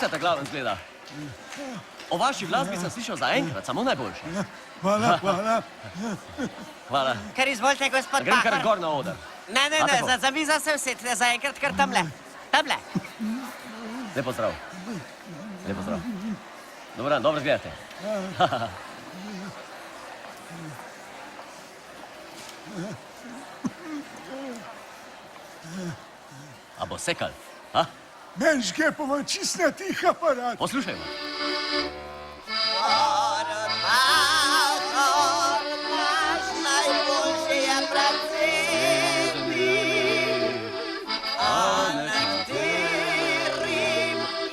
Čestite, glaven zgleda. O vaši glasbi sem slišal zaenkrat, samo najboljše. Hvala, hvala. Hvala. Kar izvolite, gospod Grem kar Pahor. gor na oder. Ne, za mizo se usedite, zaenkrat kar tamle. Tamle. Lepo zdrav. Lepo zdrav. Dobar dan, dobro zgledate. A bo sekal? A? Menžke pa čist na tih aparat. Poslušajmo. Pahor, naš najboljši je predsednik, a nekaterim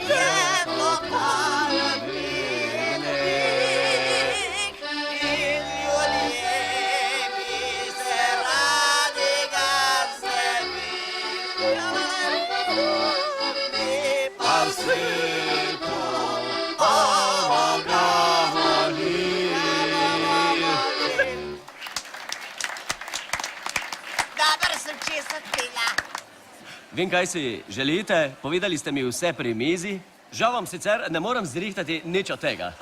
je to kalvinik in ljudje, ki se radi ga zlebijo, mi pa svetu ovoga Dobar sem česa pila. Vem, kaj si želite, povedali ste mi vse pri mizi. Žal vam sicer ne morem zrihtati nič od tega.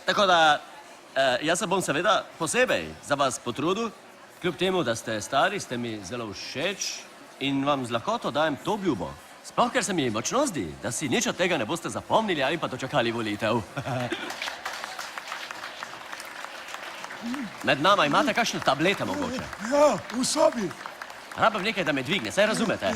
Tako da, jaz se bom seveda posebej za vas potrudil. Kljub temu, da ste stari, ste mi zelo všeč in vam z lahkoto dajem to obljubo. Sploh, ker se mi močno zdi, da si nič od tega ne boste zapomnili ali pa dočakali volitev. Med nama imate kakšne tablete mogoče? Ja, v sobi. Rabim nekaj, da me dvigne, saj razumete?